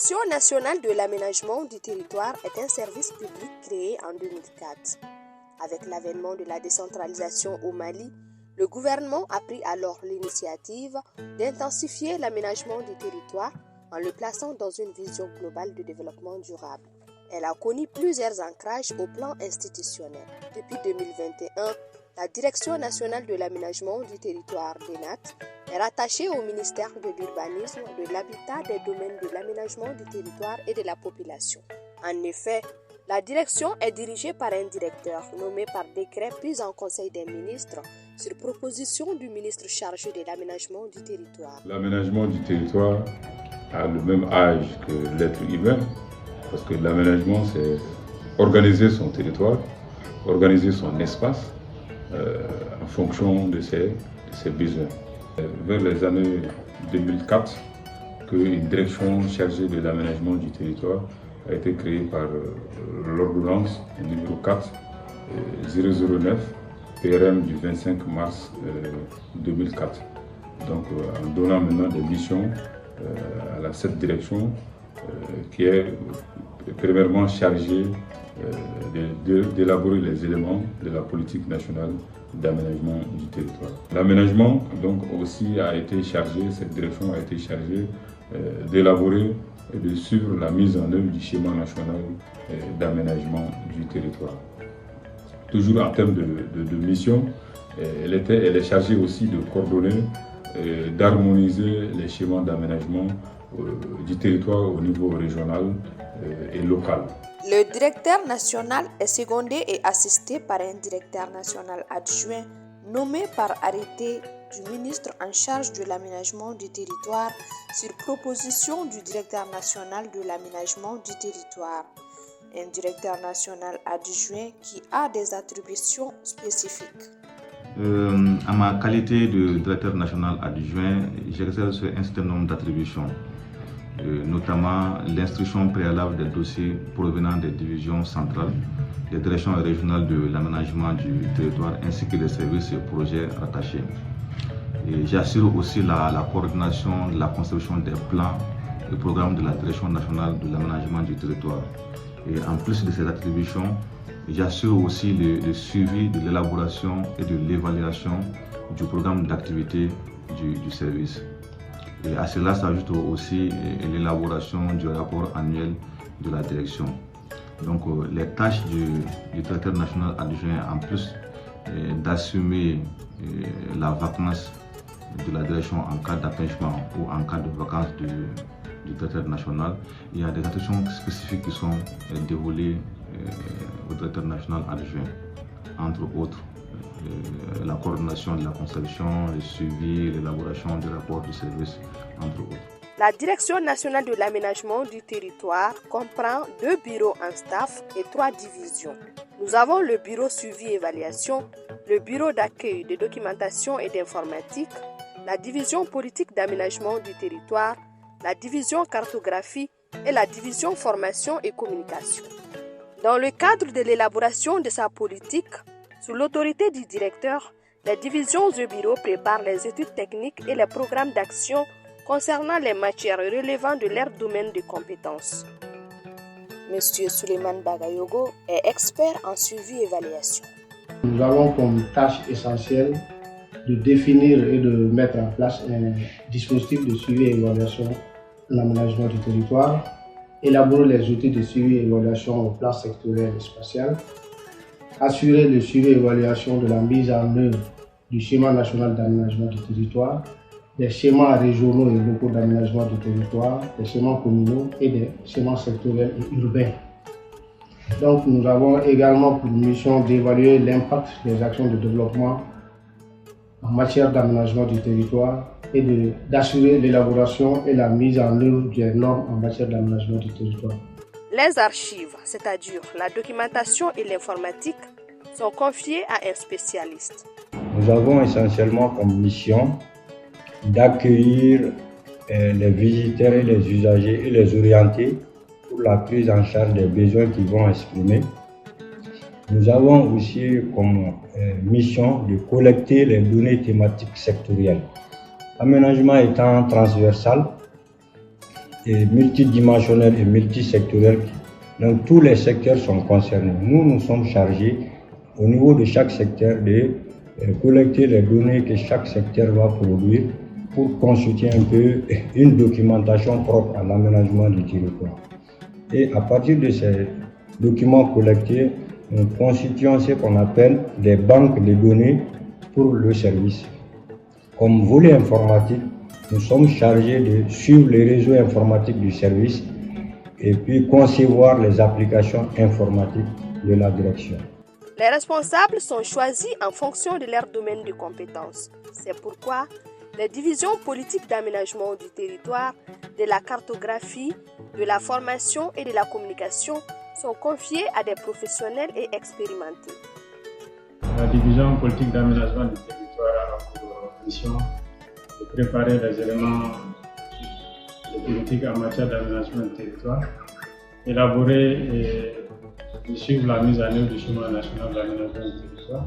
Direction nationale de l'aménagement du territoire est un service public créé en 2004. Avec l'avènement de la décentralisation au Mali, le gouvernement a pris alors l'initiative d'intensifier l'aménagement du territoire en le plaçant dans une vision globale de développement durable. Elle a connu plusieurs ancrages au plan institutionnel. Depuis 2021, la Direction nationale de l'aménagement du territoire (DNAT) est rattachée au ministère de l'Urbanisme, de l'Habitat, des domaines de l'aménagement du territoire et de la population. En effet, la direction est dirigée par un directeur nommé par décret pris en Conseil des ministres sur proposition du ministre chargé de l'aménagement du territoire. L'aménagement du territoire a le même âge que l'être humain, parce que l'aménagement, c'est organiser son territoire, organiser son espace en fonction de ses besoins. Vers les années 2004, une direction chargée de l'aménagement du territoire a été créée par l'ordonnance numéro 4 009 PRM du 25 mars 2004. Donc en donnant maintenant des missions à cette direction qui est premièrement chargée d'élaborer les éléments de la politique nationale d'aménagement du territoire. L'aménagement donc aussi a été chargé, cette direction a été chargée d'élaborer et de suivre la mise en œuvre du schéma national d'aménagement du territoire. Toujours en termes de mission, elle est chargée aussi de coordonner et d'harmoniser les schémas d'aménagement du territoire au niveau régional et local. Le directeur national est secondé et assisté par un directeur national adjoint nommé par arrêté du ministre en charge de l'aménagement du territoire sur proposition du directeur national de l'aménagement du territoire. Un directeur national adjoint qui a des attributions spécifiques. À ma qualité de directeur national adjoint, j'exerce un certain nombre d'attributions, notamment l'instruction préalable des dossiers provenant des divisions centrales, des directions régionales de l'aménagement du territoire ainsi que des services et projets rattachés. J'assure aussi la coordination de la conception des plans et programmes de la Direction nationale de l'aménagement du territoire. Et en plus de ces attributions, j'assure aussi le suivi de l'élaboration et de l'évaluation du programme d'activité du service. Et à cela s'ajoute aussi l'élaboration du rapport annuel de la direction. Donc les tâches du directeur national adjoint, en plus d'assumer la vacance de la direction en cas d'attachement ou en cas de vacance du directeur national, il y a des attributions spécifiques qui sont dévolées au directeur national adjoint, entre autres la coordination de la conception, le suivi, l'élaboration des rapports du service, entre autres. La Direction nationale de l'aménagement du territoire comprend 2 bureaux en staff et 3 divisions. Nous avons le bureau suivi-évaluation, le bureau d'accueil de documentation et d'informatique, la division politique d'aménagement du territoire, la division cartographie et la division formation et communication. Dans le cadre de l'élaboration de sa politique, sous l'autorité du directeur, les divisions du bureau préparent les études techniques et les programmes d'action concernant les matières relevant de leur domaine de compétences. Monsieur Souleymane Bagayogo est expert en suivi-évaluation. Nous avons comme tâche essentielle de définir et de mettre en place un dispositif de suivi et évaluation de l'aménagement du territoire, élaborer les outils de suivi et évaluation au plan sectoriel et spatial, assurer le suivi et évaluation de la mise en œuvre du schéma national d'aménagement du territoire, des schémas régionaux et locaux d'aménagement du territoire, des schémas communaux et des schémas sectoriels et urbains. Donc nous avons également pour mission d'évaluer l'impact des actions de développement en matière d'aménagement du territoire et d'assurer l'élaboration et la mise en œuvre des normes en matière d'aménagement du territoire. Les archives, c'est-à-dire la documentation et l'informatique, sont confiées à un spécialiste. Nous avons essentiellement comme mission d'accueillir les visiteurs et les usagers et les orienter pour la prise en charge des besoins qu'ils vont exprimer. Nous avons aussi comme mission de collecter les données thématiques sectorielles. L'aménagement étant transversal, est multidimensionnel et multisectoriel. Donc tous les secteurs sont concernés. Nous sommes chargés au niveau de chaque secteur de collecter les données que chaque secteur va produire pour constituer un peu une documentation propre à l'aménagement du territoire. Et à partir de ces documents collectés, nous constituons ce qu'on appelle des banques de données pour le service. Comme volet informatique, nous sommes chargés de suivre les réseaux informatiques du service et puis concevoir les applications informatiques de la direction. Les responsables sont choisis en fonction de leur domaine de compétences. C'est pourquoi les divisions politiques d'aménagement du territoire, de la cartographie, de la formation et de la communication sont confiées à des professionnels et expérimentés. La division politique d'aménagement du territoire a pour mission de préparer les éléments de politique en matière d'aménagement du territoire, élaborer et suivre la mise en œuvre du schéma national d'aménagement du territoire,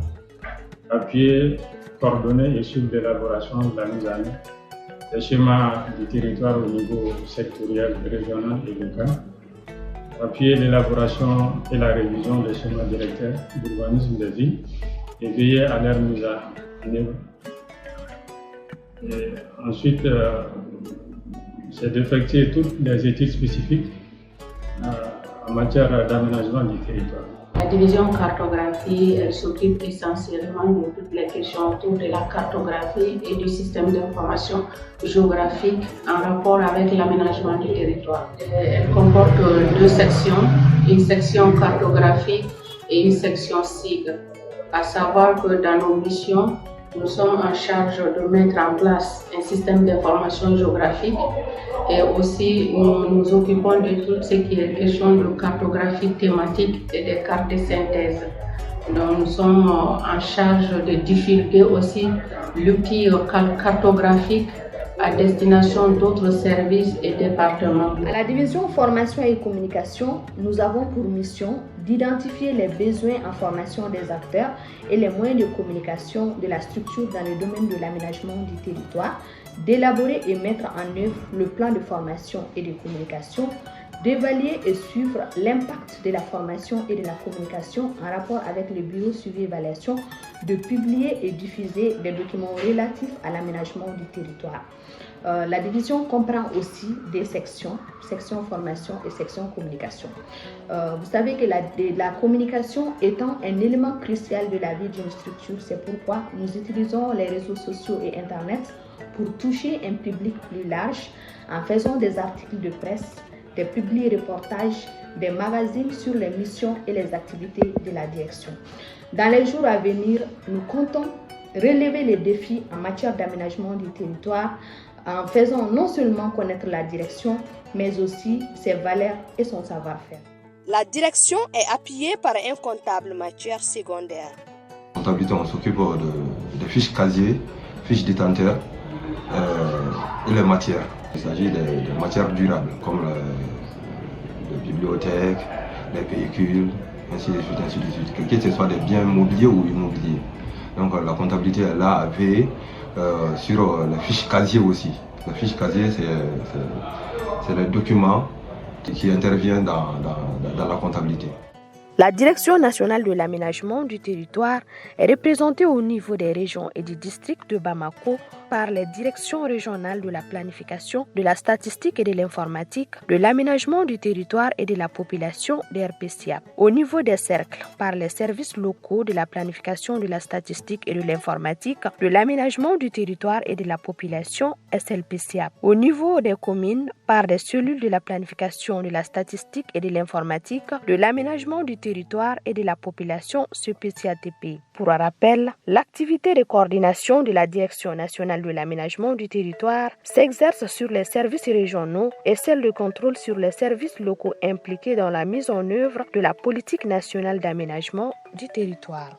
appuyer, coordonner et suivre l'élaboration de la mise en œuvre des schémas du territoire au niveau sectoriel, régional et local, appuyer l'élaboration et la révision des schémas directeurs d'urbanisme des villes et veiller à leur mise en œuvre. Et ensuite, c'est d'effectuer toutes les études spécifiques en matière d'aménagement du territoire. La division cartographie, elle s'occupe essentiellement de toutes les questions autour de la cartographie et du système d'information géographique en rapport avec l'aménagement du territoire. Elle comporte deux sections, une section cartographique et une section SIG. À savoir que dans nos missions, nous sommes en charge de mettre en place un système d'information géographique et aussi nous nous occupons de tout ce qui est question de cartographie thématique et des cartes de synthèse. Donc nous sommes en charge de divulguer aussi l'outil cartographique à destination d'autres services et départements. À la division formation et communication, nous avons pour mission d'identifier les besoins en formation des acteurs et les moyens de communication de la structure dans le domaine de l'aménagement du territoire, d'élaborer et mettre en œuvre le plan de formation et de communication, d'évaluer et suivre l'impact de la formation et de la communication en rapport avec le bureau suivi-évaluation, de publier et diffuser des documents relatifs à l'aménagement du territoire. La division comprend aussi des sections formation et section communication. Vous savez que la communication étant un élément crucial de la vie d'une structure, c'est pourquoi nous utilisons les réseaux sociaux et Internet pour toucher un public plus large en faisant des articles de presse, des publi-reportages, des magazines sur les missions et les activités de la direction. Dans les jours à venir, nous comptons relever les défis en matière d'aménagement du territoire en faisant non seulement connaître la direction, mais aussi ses valeurs et son savoir-faire. La direction est appuyée par un comptable matière secondaire. En comptabilité, on s'occupe des fiches casiers, fiches détenteurs et les matières. Il s'agit des matières durables comme les bibliothèques, les véhicules, ainsi de suite, ainsi de suite. Que ce soit des biens mobiliers ou immobiliers. Donc la comptabilité est là à veiller sur les fiches casiers aussi. Les fiches casiers, c'est les documents qui interviennent dans la comptabilité. La Direction nationale de l'aménagement du territoire est représentée au niveau des régions et du district de Bamako par les directions régionales de la planification, de la statistique et de l'informatique, de l'aménagement du territoire et de la population des RPCA. Au niveau des cercles, par les services locaux de la planification, de la statistique et de l'informatique, de l'aménagement du territoire et de la population SLPCA. Au niveau des communes, par des cellules de la planification, de la statistique et de l'informatique, de l'aménagement du territoire et de la population CPCATP. Pour un rappel, l'activité de coordination de la Direction nationale de l'aménagement du territoire s'exerce sur les services régionaux et celle de contrôle sur les services locaux impliqués dans la mise en œuvre de la politique nationale d'aménagement du territoire.